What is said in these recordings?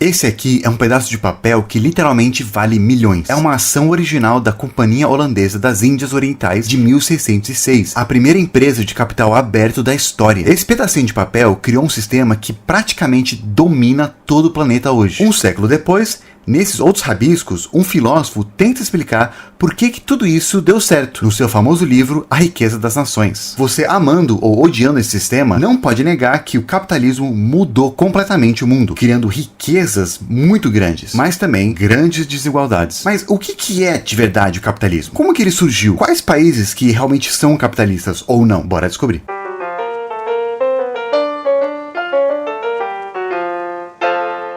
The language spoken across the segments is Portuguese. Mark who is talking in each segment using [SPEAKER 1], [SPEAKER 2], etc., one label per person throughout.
[SPEAKER 1] Esse aqui é um pedaço de papel que literalmente vale milhões. É uma ação original da Companhia Holandesa das Índias Orientais de 1606, a primeira empresa de capital aberto da história. Esse pedacinho de papel criou um sistema que praticamente domina todo o planeta hoje. Um século depois, nesses outros rabiscos, um filósofo tenta explicar por que tudo isso deu certo no seu famoso livro A Riqueza das Nações. Você amando ou odiando esse sistema, não pode negar que o capitalismo mudou completamente o mundo, criando riquezas muito grandes, mas também grandes desigualdades. Mas o que é de verdade o capitalismo? Como que ele surgiu? Quais países que realmente são capitalistas ou não? Bora descobrir.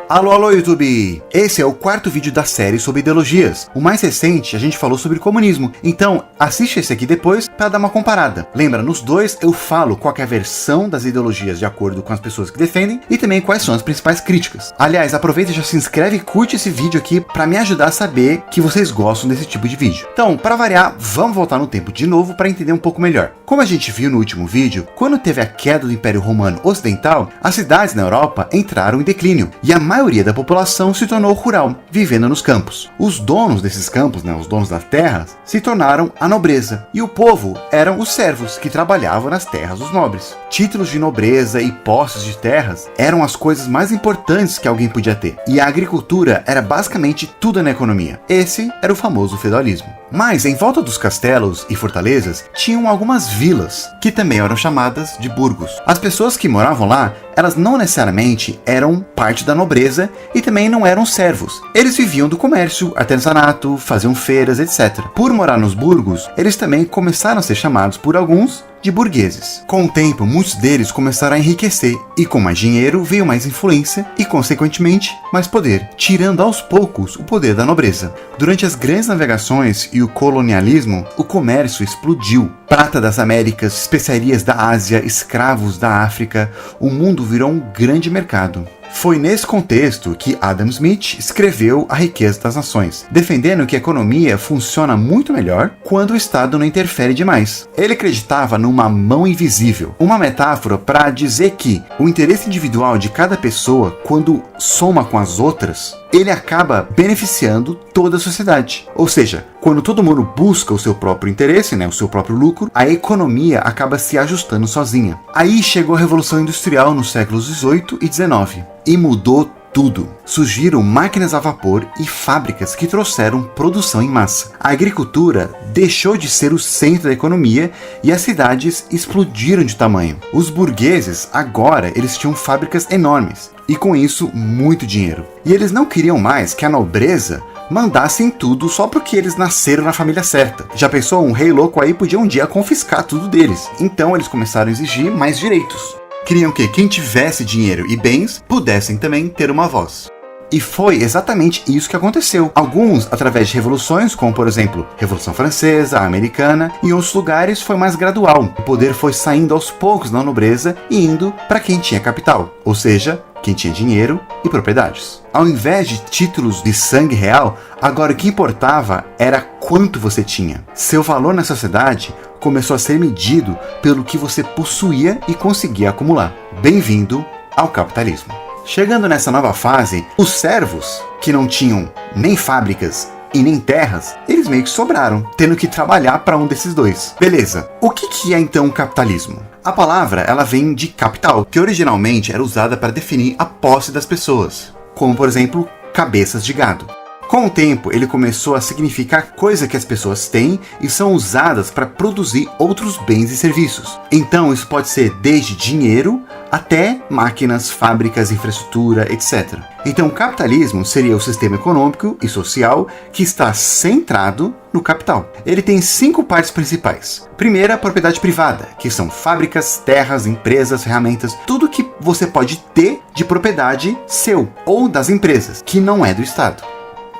[SPEAKER 1] Alô, alô, YouTube! Esse é o quarto vídeo da série sobre ideologias. O mais recente, a gente falou sobre comunismo, então assiste esse aqui depois para dar uma comparada. Lembra, nos dois eu falo qual é a versão das ideologias de acordo com as pessoas que defendem e também quais são as principais críticas. Aliás, aproveita e já se inscreve e curte esse vídeo aqui para me ajudar a saber que vocês gostam desse tipo de vídeo. Então, para variar, vamos voltar no tempo de novo para entender um pouco melhor. Como a gente viu no último vídeo, quando teve a queda do Império Romano Ocidental, as cidades na Europa entraram em declínio e a maioria da população se tornou rural, vivendo nos campos. Os donos desses campos, os donos das terras, se tornaram a nobreza, e o povo eram os servos que trabalhavam nas terras dos nobres. Títulos de nobreza e posses de terras eram as coisas mais importantes que alguém podia ter, e a agricultura era basicamente tudo na economia. Esse era o famoso feudalismo. Mas em volta dos castelos e fortalezas tinham algumas vilas, que também eram chamadas de burgos. As pessoas que moravam lá, elas não necessariamente eram parte da nobreza e também não eram servos. Eles viviam do comércio, artesanato, faziam feiras, etc. Por morar nos burgos, eles também começaram a ser chamados por alguns de burgueses. Com o tempo, muitos deles começaram a enriquecer, e com mais dinheiro veio mais influência e, consequentemente, mais poder, tirando aos poucos o poder da nobreza. Durante as grandes navegações e o colonialismo, o comércio explodiu. Prata das Américas, especiarias da Ásia, escravos da África, o mundo virou um grande mercado. Foi nesse contexto que Adam Smith escreveu A Riqueza das Nações, defendendo que a economia funciona muito melhor quando o Estado não interfere demais. Ele acreditava numa mão invisível, uma metáfora para dizer que o interesse individual de cada pessoa, quando soma com as outras, ele acaba beneficiando toda a sociedade. Ou seja, quando todo mundo busca o seu próprio interesse, o seu próprio lucro, a economia acaba se ajustando sozinha. Aí chegou a Revolução Industrial nos séculos XVIII e XIX e mudou tudo. Surgiram máquinas a vapor e fábricas que trouxeram produção em massa. A agricultura deixou de ser o centro da economia e as cidades explodiram de tamanho. Os burgueses, agora, eles tinham fábricas enormes e com isso muito dinheiro. E eles não queriam mais que a nobreza mandasse em tudo só porque eles nasceram na família certa. Já pensou? Um rei louco aí podia um dia confiscar tudo deles. Então eles começaram a exigir mais direitos. Queriam que quem tivesse dinheiro e bens pudessem também ter uma voz. E foi exatamente isso que aconteceu. Alguns através de revoluções, como por exemplo, Revolução Francesa, a Americana, e em outros lugares foi mais gradual. O poder foi saindo aos poucos da nobreza e indo para quem tinha capital, ou seja, quem tinha dinheiro e propriedades. Ao invés de títulos de sangue real, agora o que importava era quanto você tinha. Seu valor na sociedade começou a ser medido pelo que você possuía e conseguia acumular. Bem-vindo ao capitalismo. Chegando nessa nova fase, os servos, que não tinham nem fábricas e nem terras, eles meio que sobraram, tendo que trabalhar para um desses dois. Beleza, o que é então o capitalismo? A palavra ela vem de capital, que originalmente era usada para definir a posse das pessoas, como por exemplo, cabeças de gado. Com o tempo, ele começou a significar coisa que as pessoas têm e são usadas para produzir outros bens e serviços. Então, isso pode ser desde dinheiro até máquinas, fábricas, infraestrutura, etc. Então, o capitalismo seria o sistema econômico e social que está centrado no capital. Ele tem 5 partes principais. Primeira, a propriedade privada, que são fábricas, terras, empresas, ferramentas, tudo que você pode ter de propriedade seu ou das empresas, que não é do Estado.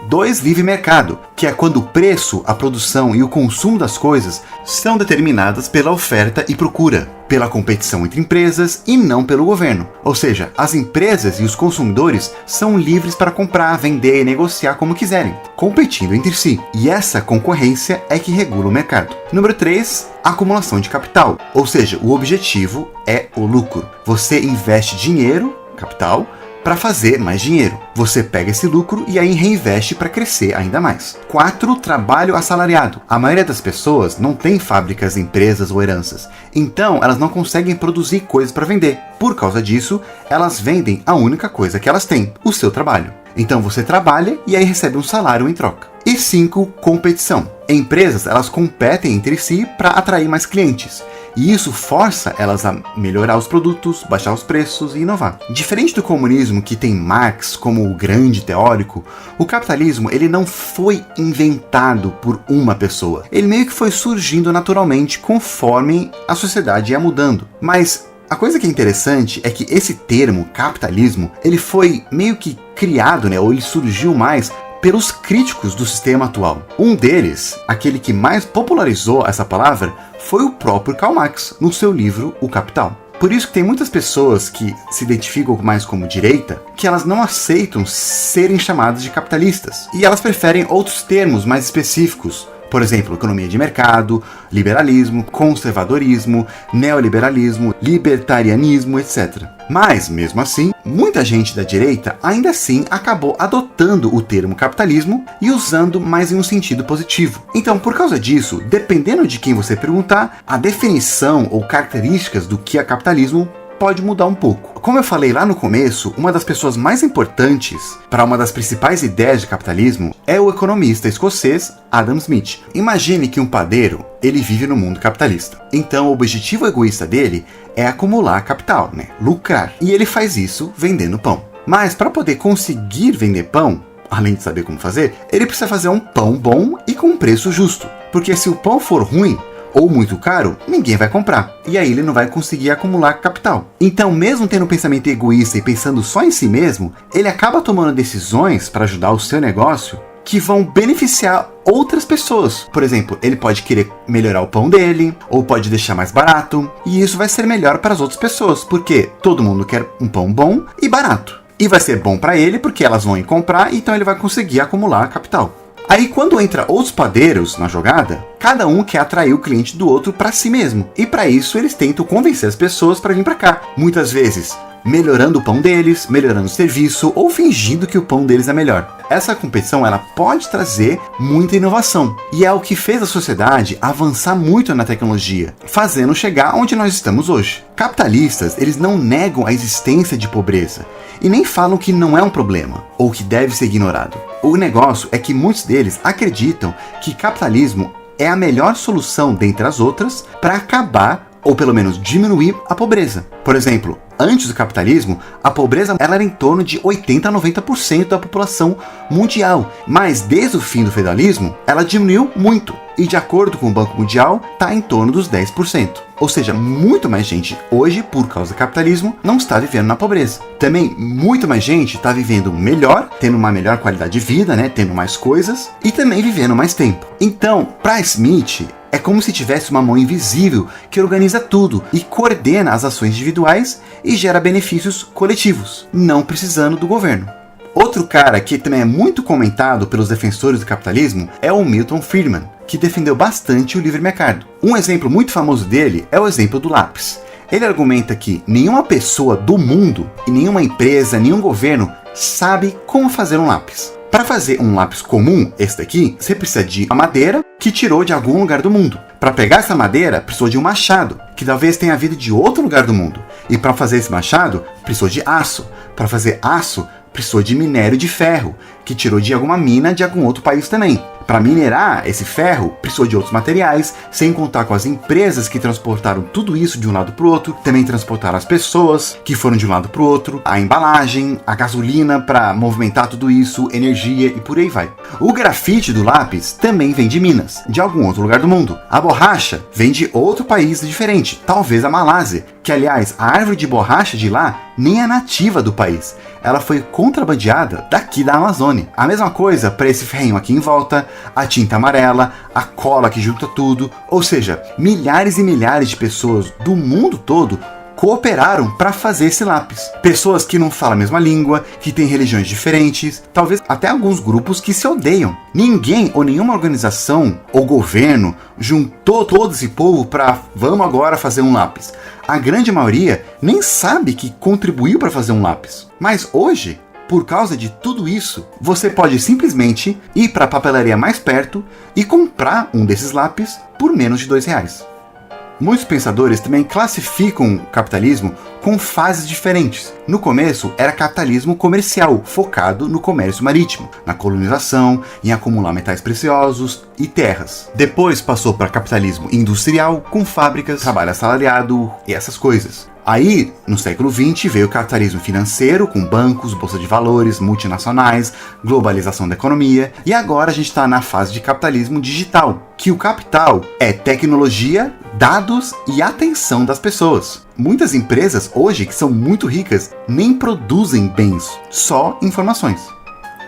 [SPEAKER 1] 2. Livre mercado, que é quando o preço, a produção e o consumo das coisas são determinadas pela oferta e procura, pela competição entre empresas e não pelo governo. Ou seja, as empresas e os consumidores são livres para comprar, vender e negociar como quiserem, competindo entre si. E essa concorrência é que regula o mercado. Número 3. Acumulação de capital, ou seja, o objetivo é o lucro. Você investe dinheiro, capital, para fazer mais dinheiro. Você pega esse lucro e aí reinveste para crescer ainda mais. 4. Trabalho assalariado. A maioria das pessoas não tem fábricas, empresas ou heranças, então elas não conseguem produzir coisas para vender. Por causa disso, elas vendem a única coisa que elas têm, o seu trabalho. Então você trabalha e aí recebe um salário em troca. E 5. Competição. Empresas, elas competem entre si para atrair mais clientes. E isso força elas a melhorar os produtos, baixar os preços e inovar. Diferente do comunismo, que tem Marx como o grande teórico, o capitalismo ele não foi inventado por uma pessoa. Ele meio que foi surgindo naturalmente conforme a sociedade ia mudando. Mas a coisa que é interessante é que esse termo, capitalismo, ele foi meio que criado, ou ele surgiu mais pelos críticos do sistema atual. Um deles, aquele que mais popularizou essa palavra, foi o próprio Karl Marx, no seu livro O Capital. Por isso que tem muitas pessoas que se identificam mais como direita, que elas não aceitam serem chamadas de capitalistas, e elas preferem outros termos mais específicos. Por exemplo, economia de mercado, liberalismo, conservadorismo, neoliberalismo, libertarianismo, etc. Mas, mesmo assim, muita gente da direita ainda assim acabou adotando o termo capitalismo e usando mais em um sentido positivo. Então, por causa disso, dependendo de quem você perguntar, a definição ou características do que é capitalismo pode mudar um pouco. Como eu falei lá no começo, uma das pessoas mais importantes para uma das principais ideias de capitalismo é o economista escocês Adam Smith. Imagine que um padeiro, ele vive no mundo capitalista. Então o objetivo egoísta dele é acumular capital, lucrar. E ele faz isso vendendo pão. Mas para poder conseguir vender pão, além de saber como fazer, ele precisa fazer um pão bom e com um preço justo. Porque se o pão for ruim, ou muito caro, ninguém vai comprar. E aí ele não vai conseguir acumular capital. Então, mesmo tendo um pensamento egoísta e pensando só em si mesmo, ele acaba tomando decisões para ajudar o seu negócio que vão beneficiar outras pessoas. Por exemplo, ele pode querer melhorar o pão dele, ou pode deixar mais barato, e isso vai ser melhor para as outras pessoas, porque todo mundo quer um pão bom e barato. E vai ser bom para ele, porque elas vão ir comprar, então ele vai conseguir acumular capital. Aí quando entra outros padeiros na jogada, cada um quer atrair o cliente do outro para si mesmo. E para isso eles tentam convencer as pessoas para vir para cá. Muitas vezes melhorando o pão deles, melhorando o serviço ou fingindo que o pão deles é melhor. Essa competição ela pode trazer muita inovação. E é o que fez a sociedade avançar muito na tecnologia, fazendo chegar onde nós estamos hoje. Capitalistas, eles não negam a existência de pobreza e nem falam que não é um problema ou que deve ser ignorado. O negócio é que muitos deles acreditam que capitalismo é a melhor solução dentre as outras para acabar ou pelo menos diminuir a pobreza. Por exemplo, antes do capitalismo, a pobreza ela era em torno de 80 a 90% da população mundial, mas desde o fim do feudalismo, ela diminuiu muito. E de acordo com o Banco Mundial, está em torno dos 10%. Ou seja, muito mais gente hoje, por causa do capitalismo, não está vivendo na pobreza. Também, muito mais gente está vivendo melhor, tendo uma melhor qualidade de vida, tendo mais coisas, e também vivendo mais tempo. Então, para Smith, é como se tivesse uma mão invisível que organiza tudo e coordena as ações individuais e gera benefícios coletivos, não precisando do governo. Outro cara que também é muito comentado pelos defensores do capitalismo é o Milton Friedman, que defendeu bastante o livre mercado. Um exemplo muito famoso dele é o exemplo do lápis. Ele argumenta que nenhuma pessoa do mundo, e nenhuma empresa, nenhum governo sabe como fazer um lápis. Para fazer um lápis comum, esse daqui, você precisa de uma madeira que tirou de algum lugar do mundo. Para pegar essa madeira, precisou de um machado, que talvez tenha vindo de outro lugar do mundo. E para fazer esse machado, precisou de aço. Para fazer aço, precisou de minério de ferro, que tirou de alguma mina de algum outro país também. Para minerar esse ferro, precisou de outros materiais, sem contar com as empresas que transportaram tudo isso de um lado para o outro, também transportaram as pessoas que foram de um lado para o outro, a embalagem, a gasolina para movimentar tudo isso, energia e por aí vai. O grafite do lápis também vem de Minas, de algum outro lugar do mundo. A borracha vem de outro país diferente, talvez a Malásia, que aliás, a árvore de borracha de lá nem é nativa do país. Ela foi contrabandeada daqui da Amazônia. A mesma coisa para esse ferrinho aqui em volta, a tinta amarela, a cola que junta tudo. Ou seja, milhares e milhares de pessoas do mundo todo cooperaram para fazer esse lápis. Pessoas que não falam a mesma língua, que têm religiões diferentes, talvez até alguns grupos que se odeiam. Ninguém ou nenhuma organização ou governo juntou todo esse povo para vamos agora fazer um lápis. A grande maioria nem sabe que contribuiu para fazer um lápis. Mas hoje, por causa de tudo isso, você pode simplesmente ir para a papelaria mais perto e comprar um desses lápis por menos de R$2. Muitos pensadores também classificam o capitalismo com fases diferentes. No começo era capitalismo comercial, focado no comércio marítimo, na colonização, em acumular metais preciosos e terras. Depois passou para capitalismo industrial, com fábricas, trabalho assalariado e essas coisas. Aí, no século XX, veio o capitalismo financeiro, com bancos, bolsa de valores, multinacionais, globalização da economia. E agora a gente está na fase de capitalismo digital, que o capital é tecnologia, dados e atenção das pessoas. Muitas empresas hoje, que são muito ricas, nem produzem bens, só informações.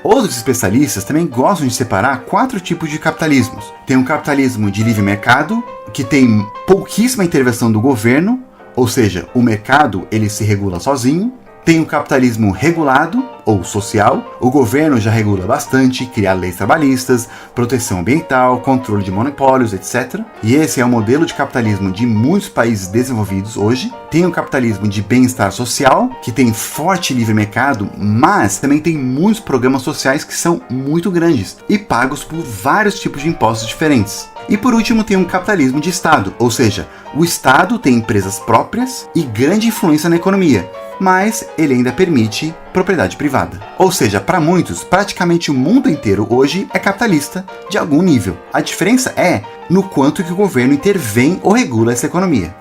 [SPEAKER 1] Outros especialistas também gostam de separar 4 tipos de capitalismos. Tem um capitalismo de livre mercado, que tem pouquíssima intervenção do governo, ou seja, o mercado ele se regula sozinho. Tem o capitalismo regulado ou social. O governo já regula bastante, cria leis trabalhistas, proteção ambiental, controle de monopólios, etc. E esse é o modelo de capitalismo de muitos países desenvolvidos hoje. Tem o capitalismo de bem-estar social, que tem forte livre mercado, mas também tem muitos programas sociais que são muito grandes e pagos por vários tipos de impostos diferentes. E por último tem um capitalismo de Estado, ou seja, o Estado tem empresas próprias e grande influência na economia, mas ele ainda permite propriedade privada. Ou seja, para muitos, praticamente o mundo inteiro hoje é capitalista de algum nível. A diferença é no quanto que o governo intervém ou regula essa economia.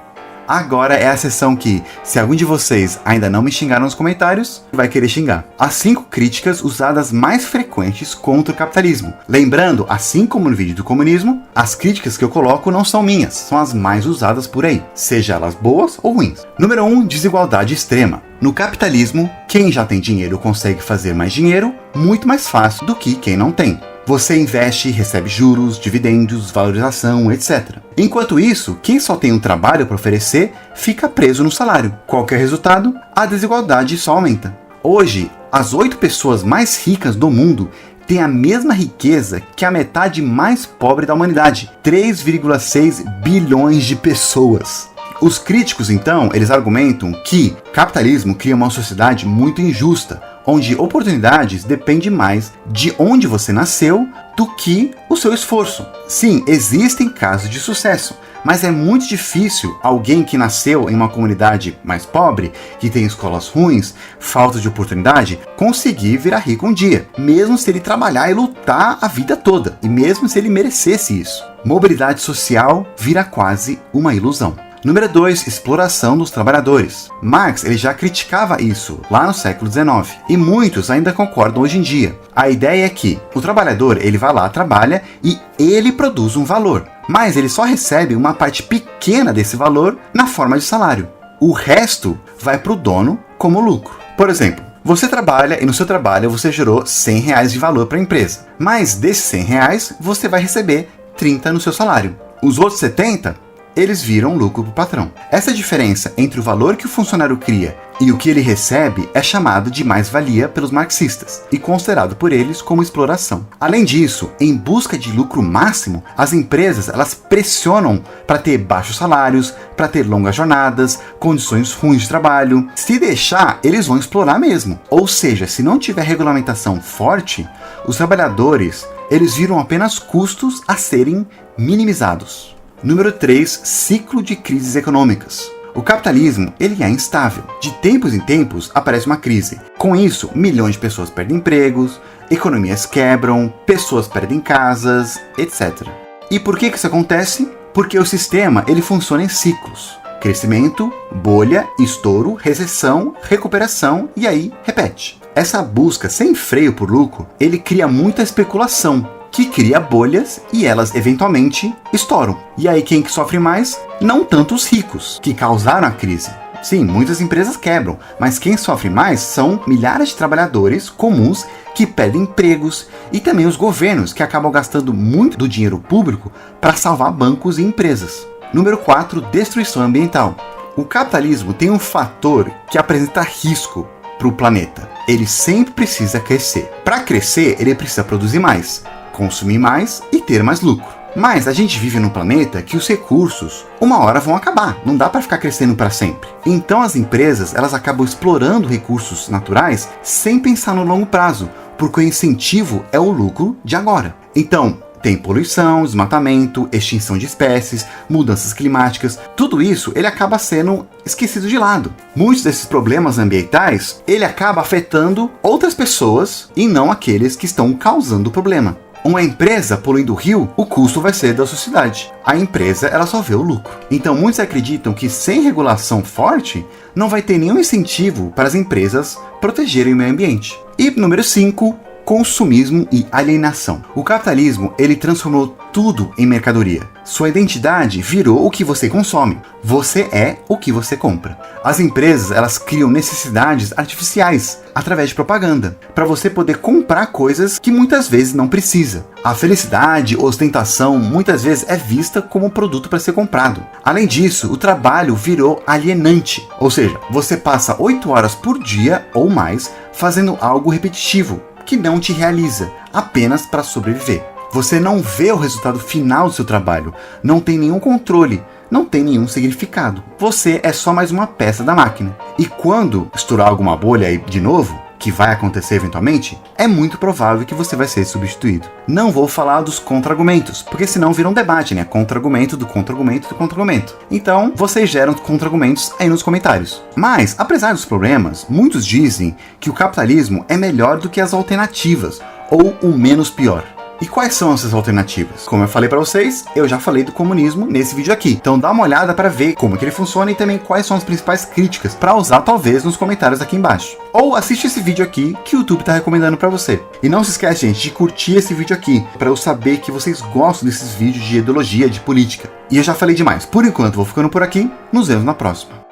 [SPEAKER 1] Agora é a seção que, se algum de vocês ainda não me xingaram nos comentários, vai querer xingar. As 5 críticas usadas mais frequentes contra o capitalismo. Lembrando, assim como no vídeo do comunismo, as críticas que eu coloco não são minhas, são as mais usadas por aí, seja elas boas ou ruins. Número 1, desigualdade extrema. No capitalismo, quem já tem dinheiro consegue fazer mais dinheiro muito mais fácil do que quem não tem. Você investe, recebe juros, dividendos, valorização, etc. Enquanto isso, quem só tem um trabalho para oferecer fica preso no salário. Qualquer resultado, a desigualdade só aumenta. Hoje, as 8 pessoas mais ricas do mundo têm a mesma riqueza que a metade mais pobre da humanidade, 3,6 bilhões de pessoas. Os críticos, então, eles argumentam que o capitalismo cria uma sociedade muito injusta, onde oportunidades dependem mais de onde você nasceu do que o seu esforço. Sim, existem casos de sucesso, mas é muito difícil alguém que nasceu em uma comunidade mais pobre, que tem escolas ruins, falta de oportunidade, conseguir virar rico um dia, mesmo se ele trabalhar e lutar a vida toda, e mesmo se ele merecesse isso. Mobilidade social vira quase uma ilusão. Número 2, exploração dos trabalhadores. Marx ele já criticava isso lá no século XIX e muitos ainda concordam hoje em dia. A ideia é que o trabalhador ele vai lá, trabalha e ele produz um valor, mas ele só recebe uma parte pequena desse valor na forma de salário. O resto vai para o dono como lucro. Por exemplo, você trabalha e no seu trabalho você gerou R$100 de valor para a empresa, mas desses R$100 você vai receber 30 no seu salário. Os outros 70 eles viram lucro para o patrão. Essa diferença entre o valor que o funcionário cria e o que ele recebe é chamado de mais-valia pelos marxistas e considerado por eles como exploração. Além disso, em busca de lucro máximo, as empresas elas pressionam para ter baixos salários, para ter longas jornadas, condições ruins de trabalho. Se deixar, eles vão explorar mesmo. Ou seja, se não tiver regulamentação forte, os trabalhadores eles viram apenas custos a serem minimizados. Número 3, ciclo de crises econômicas. O capitalismo ele é instável. De tempos em tempos aparece uma crise. Com isso, milhões de pessoas perdem empregos, economias quebram, pessoas perdem casas, etc. E por que isso acontece? Porque o sistema ele funciona em ciclos. Crescimento, bolha, estouro, recessão, recuperação e aí repete. Essa busca sem freio por lucro, ele cria muita especulação, que cria bolhas e elas eventualmente estouram. E aí quem que sofre mais? Não tanto os ricos, que causaram a crise. Sim, muitas empresas quebram, mas quem sofre mais são milhares de trabalhadores comuns que perdem empregos e também os governos que acabam gastando muito do dinheiro público para salvar bancos e empresas. Número 4, destruição ambiental. O capitalismo tem um fator que apresenta risco para o planeta. Ele sempre precisa crescer. Para crescer, ele precisa produzir mais, consumir mais e ter mais lucro. Mas a gente vive num planeta que os recursos, uma hora vão acabar. Não dá para ficar crescendo para sempre. Então as empresas, elas acabam explorando recursos naturais sem pensar no longo prazo, porque o incentivo é o lucro de agora. Então, tem poluição, desmatamento, extinção de espécies, mudanças climáticas, tudo isso ele acaba sendo esquecido de lado. Muitos desses problemas ambientais, ele acaba afetando outras pessoas e não aqueles que estão causando o problema. Uma empresa poluindo o rio, o custo vai ser da sociedade. A empresa, ela só vê o lucro. Então muitos acreditam que sem regulação forte, não vai ter nenhum incentivo para as empresas protegerem o meio ambiente. E número 5, consumismo e alienação. O capitalismo, ele transformou tudo em mercadoria. Sua identidade virou o que você consome. Você é o que você compra. As empresas, elas criam necessidades artificiais através de propaganda, para você poder comprar coisas que muitas vezes não precisa. A felicidade, ostentação, muitas vezes é vista como um produto para ser comprado. Além disso, o trabalho virou alienante, ou seja, você passa 8 horas por dia ou mais fazendo algo repetitivo, que não te realiza, apenas para sobreviver. Você não vê o resultado final do seu trabalho, não tem nenhum controle, não tem nenhum significado. Você é só mais uma peça da máquina. E quando estourar alguma bolha aí de novo, que vai acontecer eventualmente, é muito provável que você vai ser substituído. Não vou falar dos contra-argumentos, porque senão vira um debate, né? Contra-argumento do contra-argumento do contra-argumento. Então, vocês geram contra-argumentos aí nos comentários. Mas, apesar dos problemas, muitos dizem que o capitalismo é melhor do que as alternativas, ou o menos pior. E quais são essas alternativas? Como eu falei para vocês, eu já falei do comunismo nesse vídeo aqui. Então dá uma olhada para ver como que ele funciona e também quais são as principais críticas para usar talvez nos comentários aqui embaixo. Ou assiste esse vídeo aqui que o YouTube está recomendando para você. E não se esquece, gente, de curtir esse vídeo aqui para eu saber que vocês gostam desses vídeos de ideologia, de política. E eu já falei demais. Por enquanto, vou ficando por aqui. Nos vemos na próxima.